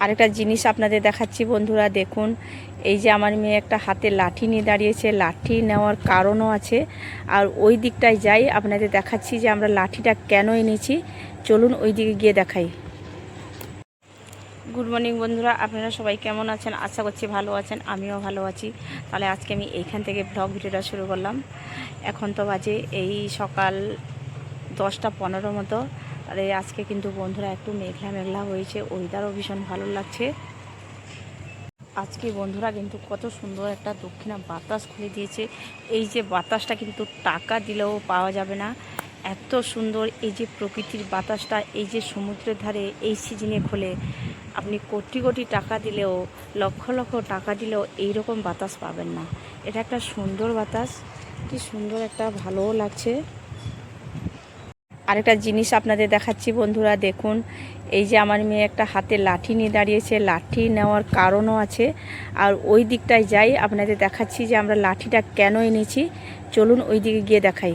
আরেকটা জিনিস আপনাদের দেখাচ্ছি বন্ধুরা, দেখুন এই যে আমার মেয়ে একটা হাতে লাঠি নিয়ে দাঁড়িয়েছে। লাঠি নেওয়ার কারণও আছে, আর ওই দিকটায় যাই আপনাদের দেখাচ্ছি যে আমরা লাঠিটা কেন এনেছি। চলুন ওই দিকে গিয়ে দেখাই। গুড মর্নিং বন্ধুরা, আপনারা সবাই কেমন আছেন? আশা করছি ভালো আছেন, আমিও ভালো আছি। তাহলে আজকে আমি এইখান থেকে ব্লগ ভিডিওটা শুরু করলাম। এখন তো বাজে এই সকাল 10টা 15 মতো। তাহলে আজকে কিন্তু বন্ধুরা একটু মেঘলা মেঘলা হয়েছে, ওয়েদারও ভীষণ ভালো লাগছে। আজকে বন্ধুরা কিন্তু কত সুন্দর একটা দক্ষিণা বাতাস খুলে দিয়েছে। এই যে বাতাসটা কিন্তু টাকা দিলেও পাওয়া যাবে না, এত সুন্দর এই যে প্রকৃতির বাতাসটা। এই যে সমুদ্রের ধারে এই সিজনে খোলে, আপনি কোটি কোটি টাকা দিলেও, লক্ষ লক্ষ টাকা দিলেও এই রকম বাতাস পাবেন না। এটা একটা সুন্দর বাতাস, কি সুন্দর একটা ভালোও লাগছে। আরেকটা জিনিস আপনাদের দেখাচ্ছি বন্ধুরা, দেখুন এই যে আমার মেয়ে একটা হাতে লাঠি নিয়ে দাঁড়িয়েছে। লাঠি নেওয়ার কারণও আছে, আর ওই দিকটায় যাই আপনাদের দেখাচ্ছি যে আমরা লাঠিটা কেন এনেছি। চলুন ওই দিকে গিয়ে দেখাই।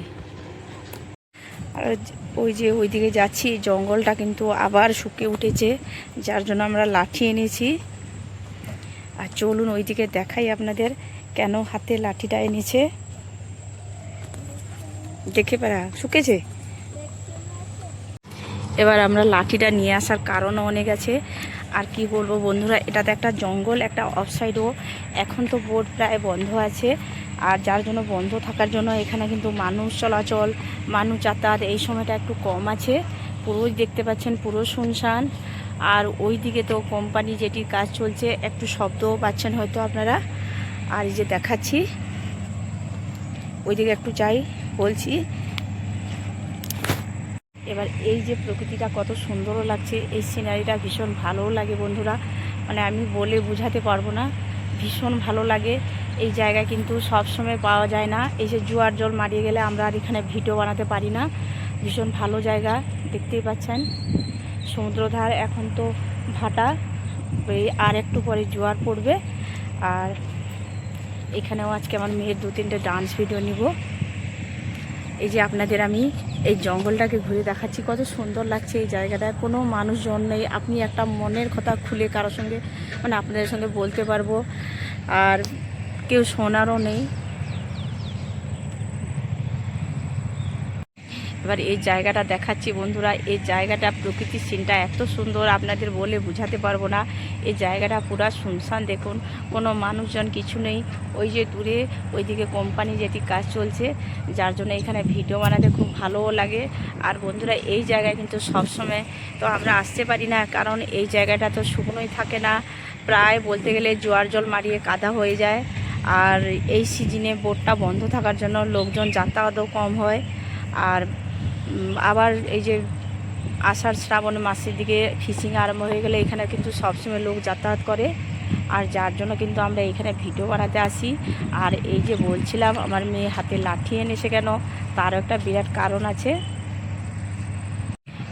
আর ওই যে ওই দিকে যাচ্ছি, জঙ্গলটা কিন্তু আবার শুকিয়ে উঠেছে, যার জন্য আমরা লাঠি এনেছি। আর চলুন ওই দিকে দেখাই আপনাদের কেন হাতে লাঠিটা এনেছে। দেখে পারা শুকেছে। এবার আমরা লাঠিটা নিয়ে আসার কারণও অনেক আছে। আর কি বলবো বন্ধুরা, এটাতে একটা জঙ্গল, একটা অফসাইডও। এখন তো বোট প্রায় বন্ধ আছে, আর যার জন্য বন্ধ থাকার জন্য এখানে কিন্তু মানুষ চলাচল, মানুষ যাতায়াত এই সময়টা একটু কম আছে। পুরোই দেখতে পাচ্ছেন পুরো শুনশান। আর ওই দিকে তো কোম্পানি যেটির কাজ চলছে, একটু শব্দও পাচ্ছেন হয়তো আপনারা। আর এই যে দেখাচ্ছি ওই দিকে একটু যাই বলছি। এবার এই যে প্রকৃতিটা কত সুন্দরও লাগছে, এই সিনারিটা ভীষণ ভালোও লাগে বন্ধুরা, মানে আমি বলে বোঝাতে পারবো না, ভীষণ ভালো লাগে। এই জায়গা কিন্তু সব সময় পাওয়া যায় না। এই যে জোয়ার জল মারিয়ে গেলে আমরা আর এখানে ভিডিও বানাতে পারি না। ভীষণ ভালো জায়গা, দেখতেই পাচ্ছেন সমুদ্রধার। এখন তো ভাটা, এই আর একটু পরে জোয়ার পড়বে। আর এখানেও আজকে আমার মেয়ের 2-3টে ডান্স ভিডিও নিব। এই যে আপনাদের আমি এই জঙ্গলটাকে ঘুরে দেখাচ্ছি, কত সুন্দর লাগছে এই জায়গাটায়। কোনো মানুষজন নেই, আপনি একটা মনের কথা খুলে কারোর সঙ্গে, মানে আপনাদের সঙ্গে বলতে পারবো, আর কেউ শোনারও নেই। এবার এই জায়গাটা দেখাচ্ছি বন্ধুরা, এই জায়গাটা প্রকৃতির সিনটা এত সুন্দর, আপনাদের বলে বোঝাতে পারবো না। এই জায়গাটা পুরা শুনশান, দেখুন কোনো মানুষজন কিছু নেই। ওই যে দূরে ওইদিকে কোম্পানি যেটি কাজ চলছে, যার জন্য এখানে ভিডিও বানাতে খুব ভালোও লাগে। আর বন্ধুরা এই জায়গায় কিন্তু সবসময় তো আমরা আসতে পারি না, কারণ এই জায়গাটা তো শুকনোই থাকে না, প্রায় বলতে গেলে জোয়ার জল মারিয়ে কাদা হয়ে যায়। আর এই সিজনে বোটটা বন্ধ থাকার জন্য লোকজন যাতায়াতও কম হয়। আর আবার এই যে আষাঢ় শ্রাবণ মাসের দিকে ফিশিং আরম্ভ হয়ে গেলে এখানে কিন্তু সবসময় লোক যাতায়াত করে, আর যার জন্য কিন্তু আমরা এখানে ভিডিও বানাতে আসি। আর এই যে বলছিলাম আমার মেয়ে হাতে লাঠি এনেছে কেন, তারও একটা বিরাট কারণ আছে।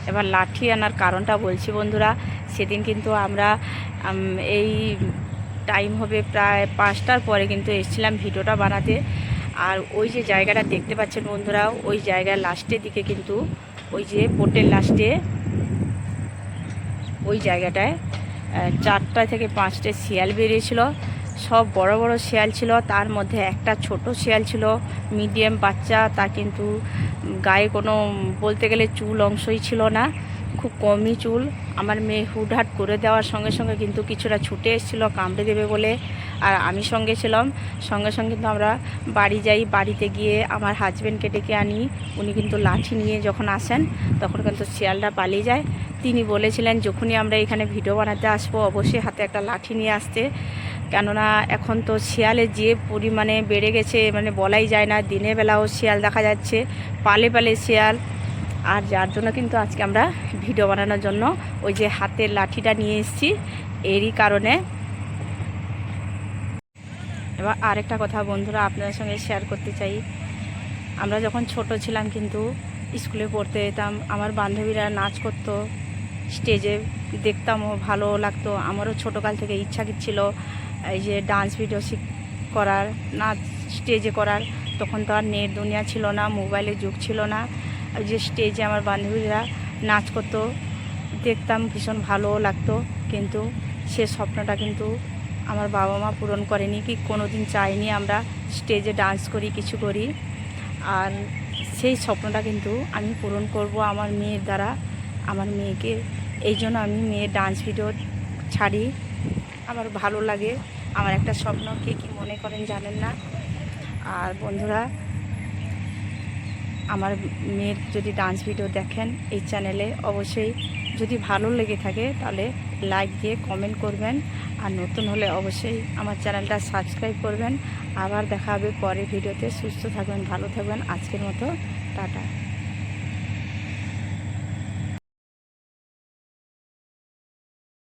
এবার লাঠি আনার কারণটা বলছি বন্ধুরা, সেদিন কিন্তু আমরা এই টাইম হবে প্রায় 5টার পরে কিন্তু এসেছিলাম ভিডিওটা বানাতে। আর ওই যে জায়গাটা দেখতে পাচ্ছেন বন্ধুরা, ওই জায়গার লাস্টের দিকে কিন্তু ওই যে বোটের লাস্টে ওই জায়গাটায় 4টা থেকে 5টে শিয়াল বেরিয়েছিল। সব বড় বড় শিয়াল ছিল, তার মধ্যে একটা ছোট শিয়াল ছিল, মিডিয়াম বাচ্চা। তা কিন্তু গায়ে কোনো বলতে গেলে চুল অংশই ছিল না, খুব কমই চুল। আমার মেয়ে হুটহাট করে দেওয়ার সঙ্গে সঙ্গে কিন্তু কিছুটা ছুটে এসেছিলো কামড়ে দেবে বলে। আর আমি সঙ্গে ছিলাম, সঙ্গে সঙ্গে কিন্তু আমরা বাড়ি যাই। বাড়িতে গিয়ে আমার হাজব্যান্ডকে ডেকে আনি, উনি কিন্তু লাঠি নিয়ে যখন আসেন তখন কিন্তু শিয়ালটা পালিয়ে যায়। তিনি বলেছিলেন যখনই আমরা এখানে ভিডিও বানাতে আসবো অবশ্যই হাতে একটা লাঠি নিয়ে আসতে, কেননা এখন তো শিয়ালের যে পরিমাণে বেড়ে গেছে, মানে বলাই যায় না। দিনের বেলাও শিয়াল দেখা যাচ্ছে, পালে পালে শিয়াল। আর যার জন্য কিন্তু আজকে আমরা ভিডিও বানানোর জন্য ওই যে হাতের লাঠিটা নিয়ে এসেছি, এরই কারণে। এবার আরেকটা কথা বন্ধুরা আপনাদের সঙ্গে শেয়ার করতে চাই, আমরা যখন ছোট ছিলাম কিন্তু স্কুলে পড়তে যেতাম, আমার বান্ধবীরা নাচ করতো স্টেজে, দেখতামও ভালো লাগতো। আমারও ছোটোকাল থেকে ইচ্ছা ছিল এই যে ডান্স ভিডিও করার, নাচ স্টেজে করার। তখন তো আর নেট দুনিয়া ছিল না, মোবাইলের যুগ ছিল না। ওই যে স্টেজে আমার বান্ধবীরা নাচ করতো, দেখতাম ভীষণ ভালোও লাগতো, কিন্তু সে স্বপ্নটা কিন্তু আমার বাবা মা পূরণ করেনি, কি কোনো দিন চাইনি আমরা স্টেজে ডান্স করি, কিছু করি। আর সেই স্বপ্নটা কিন্তু আমি পূরণ করব আমার মেয়ের দ্বারা, আমার মেয়েকে। এই জন্য আমি মেয়ের ডান্স ভিডিও ছাড়ি, আমার ভালো লাগে। আমার একটা স্বপ্ন, কে কী মনে করেন জানেন না। আর বন্ধুরা, আমার মেয়ের যদি ডান্স ভিডিও দেখেন এই চ্যানেলে, অবশ্যই যদি ভালো লেগে থাকে তাহলে লাইক দিয়ে কমেন্ট করবেন। আর নতুন হলে অবশ্যই আমার চ্যানেলটা সাবস্ক্রাইব করবেন। আবার দেখা হবে পরের ভিডিওতে। সুস্থ থাকবেন, ভালো থাকবেন। আজকের মতো টাটা।